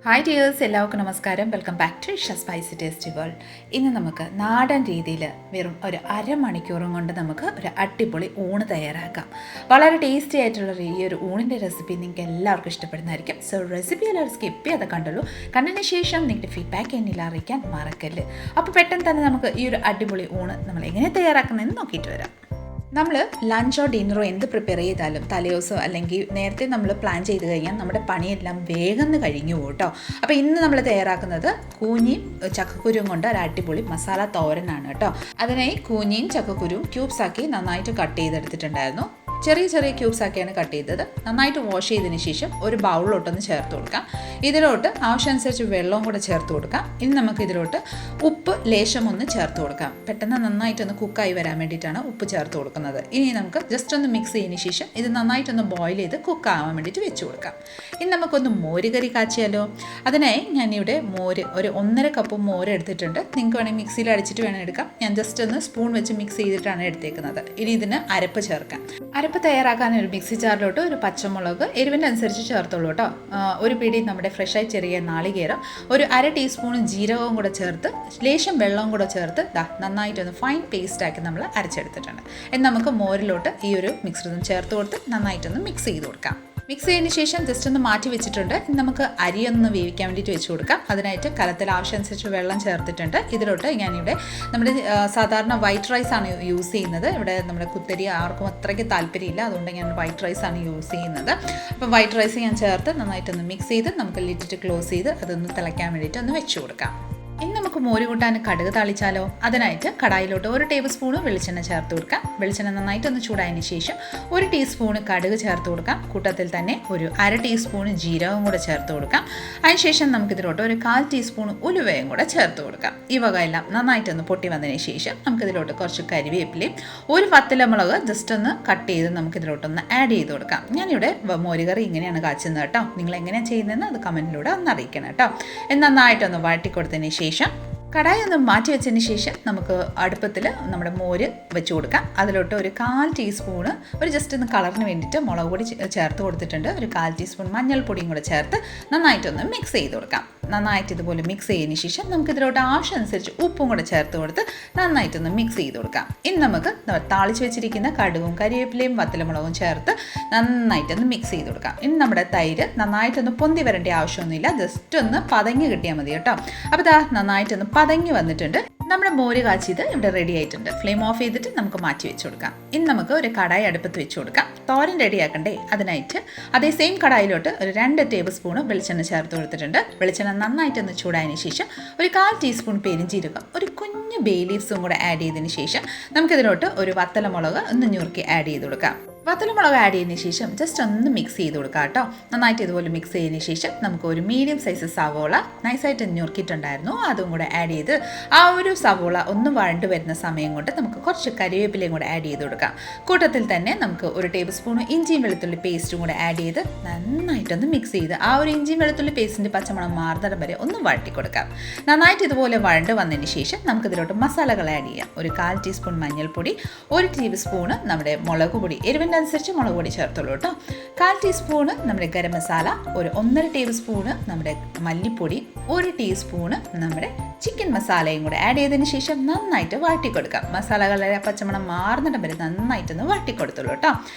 Hi dears, എല്ലാവർക്കും നമസ്കാരം. Welcome back to Isha spicy tasty world. ഇന്ന് നമുക്ക് നാടൻ രീതിയിൽ വെറും ഒരു അരമണിക്കൂറും കൊണ്ട് നമുക്ക് ഒരു അടിപൊളി ഊണ് തയ്യാറാക്കാം. വളരെ ടേസ്റ്റി ആയിട്ടുള്ള ഈ ഒരു ഊണിൻ്റെ റെസിപ്പി നിങ്ങൾക്ക് എല്ലാവർക്കും ഇഷ്ടപ്പെടുന്നതായിരിക്കും. സോ റെസിപ്പി എല്ലാവരും സ്കിപ്പ് ചെയ്യാതെ കണ്ടുള്ളൂ. കണ്ടതിന് ശേഷം നിങ്ങളുടെ ഫീഡ്ബാക്ക് എന്നിൽ അറിയിക്കാൻ മറക്കല്ല്. അപ്പോൾ പെട്ടെന്ന് തന്നെ നമുക്ക് ഈ ഒരു അടിപൊളി ഊണ് നമ്മൾ എങ്ങനെ തയ്യാറാക്കുന്നതെന്ന് നോക്കിയിട്ട് വരാം. നമ്മൾ ലഞ്ചോ ഡിന്നറോ എന്ത് പ്രിപ്പയർ ചെയ്താലും തലേദിവസമോ അല്ലെങ്കിൽ നേരത്തെ നമ്മൾ പ്ലാൻ ചെയ്ത് കഴിഞ്ഞാൽ നമ്മുടെ പണിയെല്ലാം വേഗം കഴിഞ്ഞു പോകും കേട്ടോ. അപ്പോൾ ഇന്ന് നമ്മൾ തയ്യാറാക്കുന്നത് കൂഞ്ഞിയും ചക്കക്കുരുവും കൊണ്ട് ഒരു അടിപൊളി മസാല തോരനാണ് കേട്ടോ. അതിനായി കൂഞ്ഞിയും ചക്കക്കുരുവും ക്യൂബ്സാക്കി നന്നായിട്ട് കട്ട് ചെയ്തെടുത്തിട്ടുണ്ടായിരുന്നു. ചെറിയ ചെറിയ ക്യൂബ്സ് ആക്കിയാണ് കട്ട് ചെയ്തത്. നന്നായിട്ട് വാഷ് ചെയ്തതിന് ശേഷം ഒരു ബൗളിലോട്ടൊന്ന് ചേർത്ത് കൊടുക്കാം. ഇതിലോട്ട് ആവശ്യമനുസരിച്ച് വെള്ളവും കൂടെ ചേർത്ത് കൊടുക്കാം. ഇനി നമുക്ക് ഇതിലോട്ട് ഉപ്പ് ലേശം ഒന്ന് ചേർത്ത് കൊടുക്കാം. പെട്ടെന്ന് നന്നായിട്ടൊന്ന് കുക്കായി വരാൻ വേണ്ടിയിട്ടാണ് ഉപ്പ് ചേർത്ത് കൊടുക്കുന്നത്. ഇനി നമുക്ക് ജസ്റ്റ് ഒന്ന് മിക്സ് ചെയ്തതിന് ശേഷം ഇത് നന്നായിട്ടൊന്ന് ബോയിൽ ചെയ്ത് കുക്കാവാൻ വേണ്ടിയിട്ട് വെച്ച് കൊടുക്കാം. ഇനി നമുക്കൊന്ന് മോര് കറി കാച്ചിയാലോ. അതിനായി ഞാനിവിടെ ഒരു 1.5 കപ്പ് മോര് എടുത്തിട്ടുണ്ട്. നിങ്ങൾക്ക് വേണമെങ്കിൽ മിക്സിയിൽ അടിച്ചിട്ട് വേണം എടുക്കാം. ഞാൻ ജസ്റ്റ് ഒന്ന് സ്പൂൺ വെച്ച് മിക്സ് ചെയ്തിട്ടാണ് എടുത്തേക്കുന്നത്. ഇനി ഇതിന് അരപ്പ് ചേർക്കാം. അരപ്പ് തയ്യാറാക്കാൻ ഒരു മിക്സി ജാറിലോട്ട് ഒരു പച്ചമുളക് എരിവിൻ്റെ അനുസരിച്ച് ചേർത്തോളൂ കേട്ടോ. ഒരു പിടി നമ്മുടെ ഫ്രഷായി ചെറിയ നാളികേരം, ഒരു 1/2 ടീസ്പൂൺ ജീരകവും കൂടെ ചേർത്ത് ലേശം വെള്ളവും കൂടെ ചേർത്ത് നന്നായിട്ടൊന്ന് ഫൈൻ പേസ്റ്റാക്കി നമ്മൾ അരച്ചെടുത്തിട്ടുണ്ട്. ഇനി നമുക്ക് മോരിലോട്ട് ഈ ഒരു മിക്സറും ചേർത്ത് കൊടുത്ത് നന്നായിട്ടൊന്ന് മിക്സ് ചെയ്ത് കൊടുക്കാം. മിക്സ് ചെയ്തതിന് ശേഷം ജസ്റ്റ് ഒന്ന് മാറ്റി വെച്ചിട്ടുണ്ട്. ഇനി നമുക്ക് അരിയൊന്ന് വേവിക്കാൻ വേണ്ടിയിട്ട് വെച്ച് കൊടുക്കാം. അതിനായിട്ട് കലത്തിൽ ആവശ്യമനുസരിച്ച് വെള്ളം ചേർത്തിട്ടുണ്ട്. ഇതിലോട്ട് ഞാനിവിടെ നമ്മുടെ സാധാരണ വൈറ്റ് റൈസാണ് യൂസ് ചെയ്യുന്നത്. ഇവിടെ നമ്മുടെ കുത്തരി ആർക്കും അത്രയ്ക്ക് താല്പര്യമില്ല, അതുകൊണ്ട് ഞാൻ വൈറ്റ് റൈസാണ് യൂസ് ചെയ്യുന്നത്. അപ്പം വൈറ്റ് റൈസ് ഞാൻ ചേർത്ത് നന്നായിട്ടൊന്ന് മിക്സ് ചെയ്ത് നമുക്ക് ലിറ്റിട്ട് ക്ലോസ് ചെയ്ത് അതൊന്ന് തിളയ്ക്കാൻ വേണ്ടിയിട്ട് ഒന്ന് വെച്ച് കൊടുക്കാം. ഇനി നമുക്ക് മോര് കൂട്ടാൻ കടുക് താളിച്ചാലോ. അതിനായിട്ട് കടായിലോട്ട് 1 ടേബിൾ സ്പൂൺ വെളിച്ചെണ്ണ ചേർത്ത് കൊടുക്കാം. വെളിച്ചെണ്ണ നന്നായിട്ടൊന്ന് ചൂടായതിന് ശേഷം 1 ടീസ്പൂൺ കടുക് ചേർത്ത് കൊടുക്കാം. കൂട്ടത്തിൽ തന്നെ ഒരു 1/2 ടീസ്പൂൺ ജീരകവും കൂടെ ചേർത്ത് കൊടുക്കാം. അതിനുശേഷം നമുക്കിതിലോട്ട് ഒരു 1/4 ടീസ്പൂൺ ഉലുവയും കൂടെ ചേർത്ത് കൊടുക്കാം. ഈ വക എല്ലാം നന്നായിട്ടൊന്ന് പൊട്ടി വന്നതിന് ശേഷം നമുക്കിതിലോട്ട് കുറച്ച് കരിവേപ്പിലയും ഒരു വത്തലമുളക് ജസ്റ്റ് ഒന്ന് കട്ട് ചെയ്ത് നമുക്കിതിലോട്ടൊന്ന് ആഡ് ചെയ്ത് കൊടുക്കാം. ഞാനിവിടെ മോരുകറി ഇങ്ങനെയാണ് കാച്ചുന്നത് കേട്ടോ. നിങ്ങൾ എങ്ങനെയാണ് ചെയ്യുന്നതെന്ന് അത് കമൻറ്റിലൂടെ ഒന്ന് അറിയിക്കണം കേട്ടോ. നന്നായിട്ടൊന്ന് വാട്ടി കൊടുത്തതിന് ശേഷം കടായി ഒന്ന് മാറ്റി വെച്ചതിന് ശേഷം നമുക്ക് അടുപ്പത്തിൽ നമ്മുടെ മോര് വെച്ച് കൊടുക്കാം. അതിലോട്ട് ഒരു 1/4 ടീസ്പൂണ് ജസ്റ്റ് ഒന്ന് കളറിന് വേണ്ടിയിട്ട് മുളക് പൊടി ചേർത്ത് കൊടുത്തിട്ടുണ്ട്. ഒരു 1/4 ടീസ്പൂൺ മഞ്ഞൾപ്പൊടിയും കൂടെ ചേർത്ത് നന്നായിട്ടൊന്ന് മിക്സ് ചെയ്ത് കൊടുക്കാം. നന്നായിട്ട് ഇതുപോലെ മിക്സ് ചെയ്തതിന് ശേഷം നമുക്ക് ഇതിലോട്ട് ആവശ്യമനുസരിച്ച് ഉപ്പും കൂടെ ചേർത്ത് കൊടുത്ത് നന്നായിട്ടൊന്ന് മിക്സ് ചെയ്ത് കൊടുക്കാം. ഇനി നമുക്ക് താളിച്ച് വെച്ചിരിക്കുന്ന കടുകും കരിവേപ്പിലയും വത്തലമുളകും ചേർത്ത് നന്നായിട്ടൊന്ന് മിക്സ് ചെയ്ത് കൊടുക്കാം. ഇനി നമ്മുടെ തൈര് നന്നായിട്ടൊന്ന് പൊന്തി വരേണ്ട ആവശ്യമൊന്നുമില്ല, ജസ്റ്റ് ഒന്ന് പതങ്ങി കിട്ടിയാൽ മതി കേട്ടോ. അപ്പോൾ നന്നായിട്ടൊന്ന് പതങ്ങി വന്നിട്ടുണ്ട്. നമ്മുടെ മോര് കാച്ചിയത് ഇവിടെ റെഡി ആയിട്ടുണ്ട്. ഫ്ലെയിം ഓഫ് ചെയ്തിട്ട് നമുക്ക് മാറ്റി വെച്ച് കൊടുക്കാം. ഇനി നമുക്ക് ഒരു കടായി അടുപ്പത്ത് വെച്ച് കൊടുക്കാം. തോരൻ റെഡിയാക്കണ്ടേ, അതിനായിട്ട് അതേ സെയിം കടായിലോട്ട് ഒരു 2 ടേബിൾ സ്പൂൺ വെളിച്ചെണ്ണ ചേർത്ത് കൊടുത്തിട്ടുണ്ട്. വെളിച്ചെണ്ണ നന്നായിട്ടൊന്ന് ചൂടായതിന് ശേഷം ഒരു 1/4 ടീസ്പൂൺ പെരിഞ്ജീരകം, ഒരു കുഞ്ഞ് ബേ ലീവ്സും കൂടെ ആഡ് ചെയ്തതിന് ശേഷം നമുക്കിതിലോട്ട് ഒരു വത്തലമുളക് ഒന്ന് ഞുറുക്കി ആഡ് ചെയ്ത് കൊടുക്കാം. വത്തലമുളക് ആഡ് ചെയ്തതിന് ശേഷം ജസ്റ്റ് ഒന്ന് മിക്സ് ചെയ്ത് കൊടുക്കാം കേട്ടോ. നന്നായിട്ട് ഇതുപോലെ മിക്സ് ചെയ്തതിന് ശേഷം നമുക്ക് ഒരു മീഡിയം സൈസ് സവോള നൈസായിട്ട് ഞുറുക്കിയിട്ടുണ്ടായിരുന്നു, അതും കൂടെ ആഡ് ചെയ്ത് ആ ഒരു സവോള ഒന്ന് വഴണ്ട് വരുന്ന സമയം കൊണ്ട് നമുക്ക് കുറച്ച് കരിവേപ്പിലയും കൂടെ ആഡ് ചെയ്ത് കൊടുക്കാം. കൂട്ടത്തിൽ തന്നെ നമുക്ക് 1 ടേബിൾ സ്പൂൺ ഇഞ്ചിയും വെളുത്തുള്ളി പേസ്റ്റും കൂടെ ആഡ് ചെയ്ത് നന്നായിട്ടൊന്ന് മിക്സ് ചെയ്ത് ആ ഒരു ഇഞ്ചിയും വെളുത്തുള്ളി പേസ്റ്റിൻ്റെ പച്ചമണം മാറുന്നിടം വരെ ഒന്ന് വഴറ്റി കൊടുക്കാം. നന്നായിട്ട് ഇതുപോലെ വഴണ്ട് വന്നതിന് ശേഷം നമുക്കിതിലോട്ട് മസാലകൾ ആഡ് ചെയ്യാം. ഒരു 1/4 ടീസ്പൂൺ മഞ്ഞൾപ്പൊടി, 1 ടേബിൾ സ്പൂണ് നമ്മുടെ മുളക് പൊടി, എരിവിൻ്റെ അനുസരിച്ച് മുളക് പൊടി ചേർത്തുള്ളൂ കേട്ടോ. 1/4 ടീസ്പൂണ് നമ്മുടെ ഗരം മസാല, ഒരു 1.5 ടേബിൾ സ്പൂണ് നമ്മുടെ മല്ലിപ്പൊടി, 1 ടീസ്പൂണ് നമ്മുടെ ചിക്കൻ മസാലയും കൂടെ ആഡ് ചെയ്തതിന് ശേഷം നന്നായിട്ട് വാട്ടി കൊടുക്കാം. മസാലകളുടെ പച്ചമണം മാറുന്നിടം വരെ നന്നായിട്ടൊന്ന് വാട്ടി കൊടുത്തുള്ളൂ കേട്ടോ.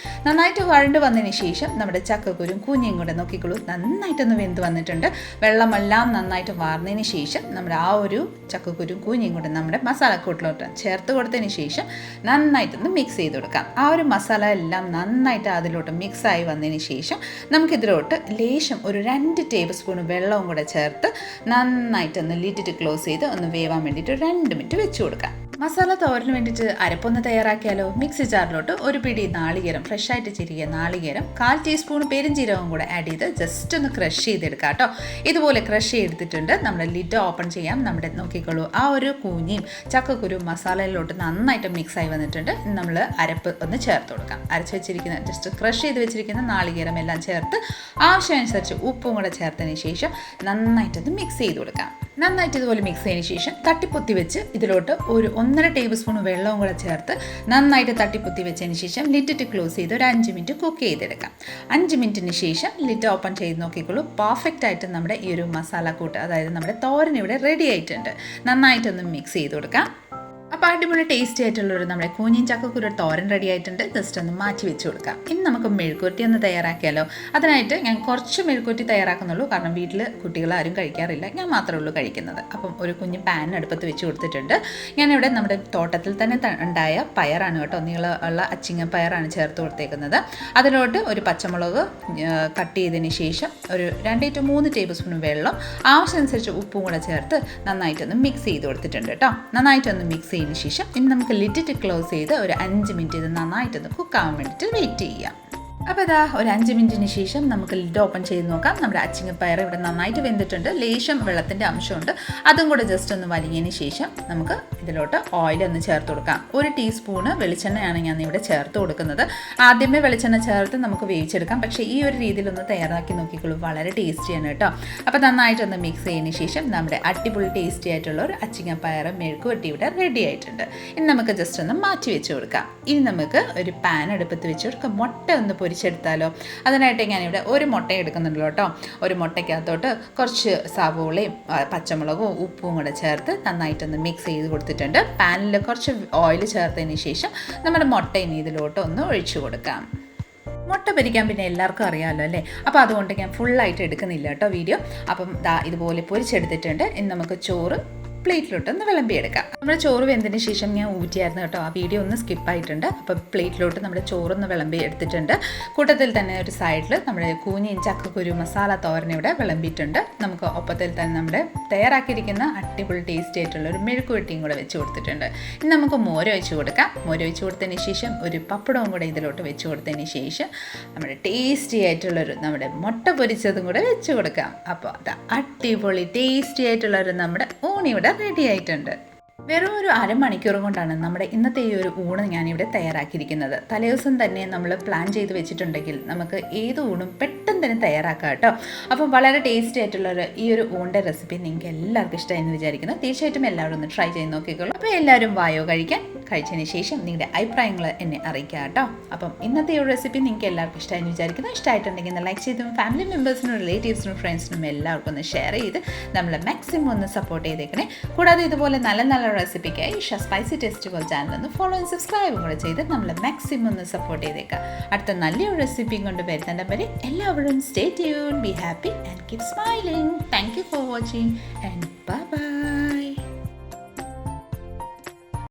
നന്നായിട്ട് വഴണ്ട് വന്നതിന് ശേഷം നമ്മുടെ ചക്കക്കുരും കൂഞ്ഞയും കൂടെ നോക്കിക്കോളൂ, നന്നായിട്ടൊന്ന് വെന്ത് വന്നിട്ടുണ്ട്. വെള്ളമെല്ലാം നന്നായിട്ട് വാർന്നതിന് ശേഷം നമ്മുടെ ആ ഒരു ചക്കക്കുരും കൂഞ്ഞയും കൂടെ നമ്മുടെ മസാലക്കൂട്ടിലോട്ട് ചേർത്ത് കൊടുത്തതിന് ശേഷം നന്നായിട്ടൊന്ന് മിക്സ് ചെയ്ത് കൊടുക്കാം. ആ ഒരു മസാല എല്ലാം നന്നായിട്ട് അതിലോട്ട് മിക്സായി വന്നതിന് ശേഷം നമുക്കിതിലോട്ട് ലേശം ഒരു 2 ടേബിൾ സ്പൂൺ വെള്ളവും കൂടെ ചേർത്ത് നന്നായിട്ടൊന്ന് ലിറ്റിട്ട് ക്ലോസ് ചെയ്ത് ഒന്ന് വേവാൻ വേണ്ടിയിട്ട് 2 മിനിറ്റ് വെച്ച് കൊടുക്കാം. മസാല തോരന് വേണ്ടിയിട്ട് അരപ്പൊന്ന് തയ്യാറാക്കിയാലോ. മിക്സി ജാറിലോട്ട് ഒരു പിടി നാളികേരം, ഫ്രഷായിട്ട് ചെറിയ നാളികേരം, 1/4 ടീസ്പൂൺ പെരിഞ്ജീരകവും കൂടെ ആഡ് ചെയ്ത് ജസ്റ്റ് ഒന്ന് ക്രഷ് ചെയ്തെടുക്കാം കേട്ടോ. ഇതുപോലെ ക്രഷ് ചെയ്തെടുത്തിട്ടുണ്ട്. നമ്മുടെ ലിഡ് ഓപ്പൺ ചെയ്യാം. നമ്മുടെ നോക്കിക്കോളൂ, ആ ഒരു കൂഞ്ഞിയും ചക്കക്കുരു മസാലയിലോട്ട് നന്നായിട്ട് മിക്സായി വന്നിട്ടുണ്ട്. നമ്മൾ അരപ്പ് ഒന്ന് ചേർത്ത് കൊടുക്കാം. അരച്ച് വെച്ചിരിക്കുന്ന ജസ്റ്റ് ക്രഷ് ചെയ്ത് വെച്ചിരിക്കുന്ന നാളികേരം എല്ലാം ചേർത്ത് ആവശ്യമനുസരിച്ച് ഉപ്പും കൂടെ ചേർത്തതിന് ശേഷം നന്നായിട്ടൊന്ന് മിക്സ് ചെയ്ത് കൊടുക്കാം. നന്നായിട്ട് ഇതുപോലെ മിക്സ് ചെയ്തതിന് ശേഷം തട്ടിപ്പൊത്തി വെച്ച് ഇതിലോട്ട് ഒരു 1.5 ടേബിൾ സ്പൂൺ വെള്ളവും കൂടെ ചേർത്ത് നന്നായിട്ട് തട്ടിപ്പൊത്തി വെച്ചതിന് ശേഷം ലിറ്റിട്ട് ക്ലോസ് ചെയ്ത് ഒരു 5 മിനിറ്റ് കുക്ക് ചെയ്തെടുക്കാം. 5 മിനിറ്റിന് ശേഷം ലിറ്റ് ഓപ്പൺ ചെയ്ത് നോക്കിക്കോളൂ. പെർഫെക്റ്റ് ആയിട്ട് നമ്മുടെ ഈ ഒരു മസാല കൂട്ട്, അതായത് നമ്മുടെ തോരൻ ഇവിടെ റെഡി ആയിട്ടുണ്ട്. നന്നായിട്ടൊന്ന് മിക്സ് ചെയ്ത് കൊടുക്കാം. അപ്പോൾ അടിപൊളി ടേസ്റ്റി ആയിട്ടുള്ളൊരു നമ്മുടെ കൂഞ്ഞിൻ ചക്കക്കുരു തോരൻ റെഡി ആയിട്ടുണ്ട്. ജസ്റ്റ് ഒന്ന് മാറ്റി വെച്ച് കൊടുക്കാം. ഇനി നമുക്ക് മെഴുക്കുവരട്ടി ഒന്ന് തയ്യാറാക്കിയാലോ. അതിനായിട്ട് ഞാൻ കുറച്ച് മെഴുക്കുവരട്ടി തയ്യാറാക്കുന്നുള്ളൂ, കാരണം വീട്ടിൽ കുട്ടികളാരും കഴിക്കാറില്ല, ഞാൻ മാത്രമേ ഉള്ളൂ കഴിക്കുന്നത്. അപ്പം ഒരു കുഞ്ഞ് പാൻ അടുപ്പത്ത് വെച്ച് കൊടുത്തിട്ടുണ്ട്. ഞാനിവിടെ നമ്മുടെ തോട്ടത്തിൽ തന്നെ ഉണ്ടായ പയറാണ് കേട്ടോ, നീളമുള്ള അച്ചിങ്ങ പയറാണ് ചേർത്ത് കൊടുത്തേക്കുന്നത്. അതിലോട്ട് ഒരു പച്ചമുളക് കട്ട് ചെയ്തതിന് ശേഷം ഒരു 2 to 3 ടേബിൾ സ്പൂൺ വെള്ളം, ആവശ്യമനുസരിച്ച് ഉപ്പും കൂടെ ചേർത്ത് നന്നായിട്ടൊന്ന് മിക്സ് ചെയ്ത് കൊടുത്തിട്ടുണ്ട് കേട്ടോ. നന്നായിട്ടൊന്ന് മിക്സ് ചെയ്തതിന് ശേഷം ഇനി നമുക്ക് ലിറ്റിട്ട് ക്ലോസ് ചെയ്ത് ഒരു 5 മിനിറ്റ് ഇത് നന്നായിട്ടൊന്ന് കുക്കാവാൻ വേണ്ടിയിട്ട് വെയിറ്റ് ചെയ്യാം. അപ്പോൾ ഇതാ ഒരു 5 മിനിറ്റിന് ശേഷം നമുക്ക് ലിഡ് ഓപ്പൺ ചെയ്ത് നോക്കാം. നമ്മുടെ അച്ചിങ്ങപ്പയർ ഇവിടെ നന്നായിട്ട് വെന്തിട്ടുണ്ട്. ലേശം വെള്ളത്തിൻ്റെ അംശമുണ്ട്, അതും കൂടെ ജസ്റ്റ് ഒന്ന് വലിയതിന് ശേഷം നമുക്ക് ഇതിലോട്ട് ഓയിൽ ഒന്ന് ചേർത്ത് കൊടുക്കാം. 1 ടീസ്പൂണ് വെളിച്ചെണ്ണയാണ് ഞാൻ ഇവിടെ ചേർത്ത് കൊടുക്കുന്നത്. ആദ്യമേ വെളിച്ചെണ്ണ ചേർത്ത് നമുക്ക് വേവിച്ചെടുക്കാം, പക്ഷേ ഈ ഒരു രീതിയിലൊന്ന് തയ്യാറാക്കി നോക്കിക്കോളൂ, വളരെ ടേസ്റ്റിയാണ് കേട്ടോ. അപ്പോൾ നന്നായിട്ടൊന്ന് മിക്സ് ചെയ്തതിന് ശേഷം നമ്മുടെ അടിപൊളി ടേസ്റ്റി ആയിട്ടുള്ള ഒരു അച്ചിങ്ങപ്പയർ മെഴുക്കുവരട്ടി ഇവിടെ റെഡി ആയിട്ടുണ്ട്. ഇനി നമുക്ക് ജസ്റ്റ് ഒന്ന് മാറ്റി വെച്ച് കൊടുക്കാം. ഇനി നമുക്ക് ഒരു പാൻ അടുപ്പത്ത് വെച്ച് കൊടുക്കാം. മുട്ട ഒന്ന് പൊരിച്ചെടുത്താലോ. അതിനായിട്ട് ഞാനിവിടെ ഒരു മുട്ട എടുക്കുന്നുണ്ടല്ലോ കേട്ടോ. ഒരു മുട്ടയ്ക്കകത്തോട്ട് കുറച്ച് സവോളയും പച്ചമുളകും ഉപ്പും കൂടെ ചേർത്ത് നന്നായിട്ടൊന്ന് മിക്സ് ചെയ്ത് കൊടുത്തിട്ടുണ്ട്. പാനിൽ കുറച്ച് ഓയിൽ ചേർത്തതിന് ശേഷം നമ്മുടെ മുട്ട ഇനി ഇതിലോട്ട് ഒന്ന് ഒഴിച്ചു കൊടുക്കാം. മുട്ട പൊരിക്കാൻ പിന്നെ എല്ലാവർക്കും അറിയാമല്ലോ അല്ലേ. അപ്പോൾ അതുകൊണ്ട് ഞാൻ ഫുള്ളായിട്ട് എടുക്കുന്നില്ല കേട്ടോ വീഡിയോ. അപ്പം ഇതുപോലെ പൊരിച്ചെടുത്തിട്ടുണ്ട്. ഇനി നമുക്ക് ചോറ് പ്ലേറ്റിലോട്ടൊന്ന് വിളമ്പിയെടുക്കാം. നമ്മുടെ ചോറ് വെന്തതിന് ശേഷം ഞാൻ ഊറ്റിയായിരുന്നു കേട്ടോ, ആ വീഡിയോ ഒന്ന് സ്കിപ്പായിട്ടുണ്ട്. അപ്പോൾ പ്ലേറ്റിലോട്ട് നമ്മുടെ ചോറൊന്ന് വിളമ്പി എടുത്തിട്ടുണ്ട്. കൂട്ടത്തിൽ തന്നെ ഒരു സൈഡിൽ നമ്മുടെ കൂഞ്ഞിൻ ചക്കക്കുരു മസാല തോരൻ ഇവിടെ വിളമ്പിയിട്ടുണ്ട്. നമുക്ക് ഒപ്പത്തിൽ തന്നെ നമ്മുടെ തയ്യാറാക്കിയിരിക്കുന്ന അടിപൊളി ടേസ്റ്റി ആയിട്ടുള്ള ഒരു മെഴുക്കുവരട്ടിയും കൂടെ വെച്ച് കൊടുത്തിട്ടുണ്ട്. ഇനി നമുക്ക് മോര് വെച്ച് കൊടുക്കാം. മോര് വെച്ച് കൊടുത്തതിന് ശേഷം ഒരു പപ്പടവും കൂടെ ഇതിലോട്ട് വെച്ച് കൊടുത്തതിന് ശേഷം നമ്മുടെ ടേസ്റ്റി ആയിട്ടുള്ളൊരു നമ്മുടെ മുട്ട പൊരിച്ചതും കൂടെ വെച്ച് കൊടുക്കാം. അപ്പോൾ അത് അടിപൊളി ടേസ്റ്റി ആയിട്ടുള്ളൊരു നമ്മുടെ ഊണിവിടെ റെഡി ആയിട്ടുണ്ട്. വെറും ഒരു അരമണിക്കൂർ കൊണ്ടാണ് നമ്മുടെ ഇന്നത്തെ ഈ ഒരു ഊണ് ഞാനിവിടെ തയ്യാറാക്കിയിരിക്കുന്നത്. തലേദിവസം തന്നെ നമ്മൾ പ്ലാൻ ചെയ്ത് വെച്ചിട്ടുണ്ടെങ്കിൽ നമുക്ക് ഏത് ഊണും പെട്ടെന്ന് തന്നെ തയ്യാറാക്കാം കേട്ടോ. അപ്പോൾ വളരെ ടേസ്റ്റി ആയിട്ടുള്ളൊരു ഈ ഒരു ഊണിൻ്റെ റെസിപ്പി നിങ്ങൾക്ക് എല്ലാവർക്കും ഇഷ്ടമായെന്ന് വിചാരിക്കുന്നു. തീർച്ചയായിട്ടും എല്ലാവരും ഒന്ന് ട്രൈ ചെയ്ത് നോക്കിക്കോളൂ. അപ്പോൾ എല്ലാവരും വായോ കഴിച്ചതിന് ശേഷം നിങ്ങളുടെ അഭിപ്രായങ്ങൾ എന്നെ അറിയിക്കുക കേട്ടോ. അപ്പം ഇന്നത്തെ ഈ ഒരു റെസിപ്പി നിങ്ങൾക്ക് എല്ലാവർക്കും ഇഷ്ടമായെന്ന് വിചാരിക്കുന്നു. ഇഷ്ടമായിട്ടുണ്ടെങ്കിൽ ഒന്ന് ലൈക്ക് ചെയ്തും ഫാമിലി മെമ്പേഴ്സിനും റിലേറ്റീവ്സിനും ഫ്രണ്ട്സിനും എല്ലാവർക്കും ഒന്ന് ഷെയർ ചെയ്ത് നമ്മളെ മാക്സിമം ഒന്ന് സപ്പോർട്ട് ചെയ്തേക്കണേ. കൂടാതെ ഇതുപോലെ നല്ല നല്ല റെസിപ്പിക്കായി Isha spicy taste world channel ഒന്ന് ഫോളോ ആൻഡ് സബ്സ്ക്രൈബും കൂടെ ചെയ്ത് നമ്മളെ മാക്സിമം ഒന്ന് സപ്പോർട്ട് ചെയ്തേക്കാം. അടുത്ത നല്ലൊരു റെസിപ്പിയും കൊണ്ട് വരുന്നതിൻ്റെ വരെ എല്ലാവരും stay tune, be happy and keep smiling. Thank you for watching and bye bye.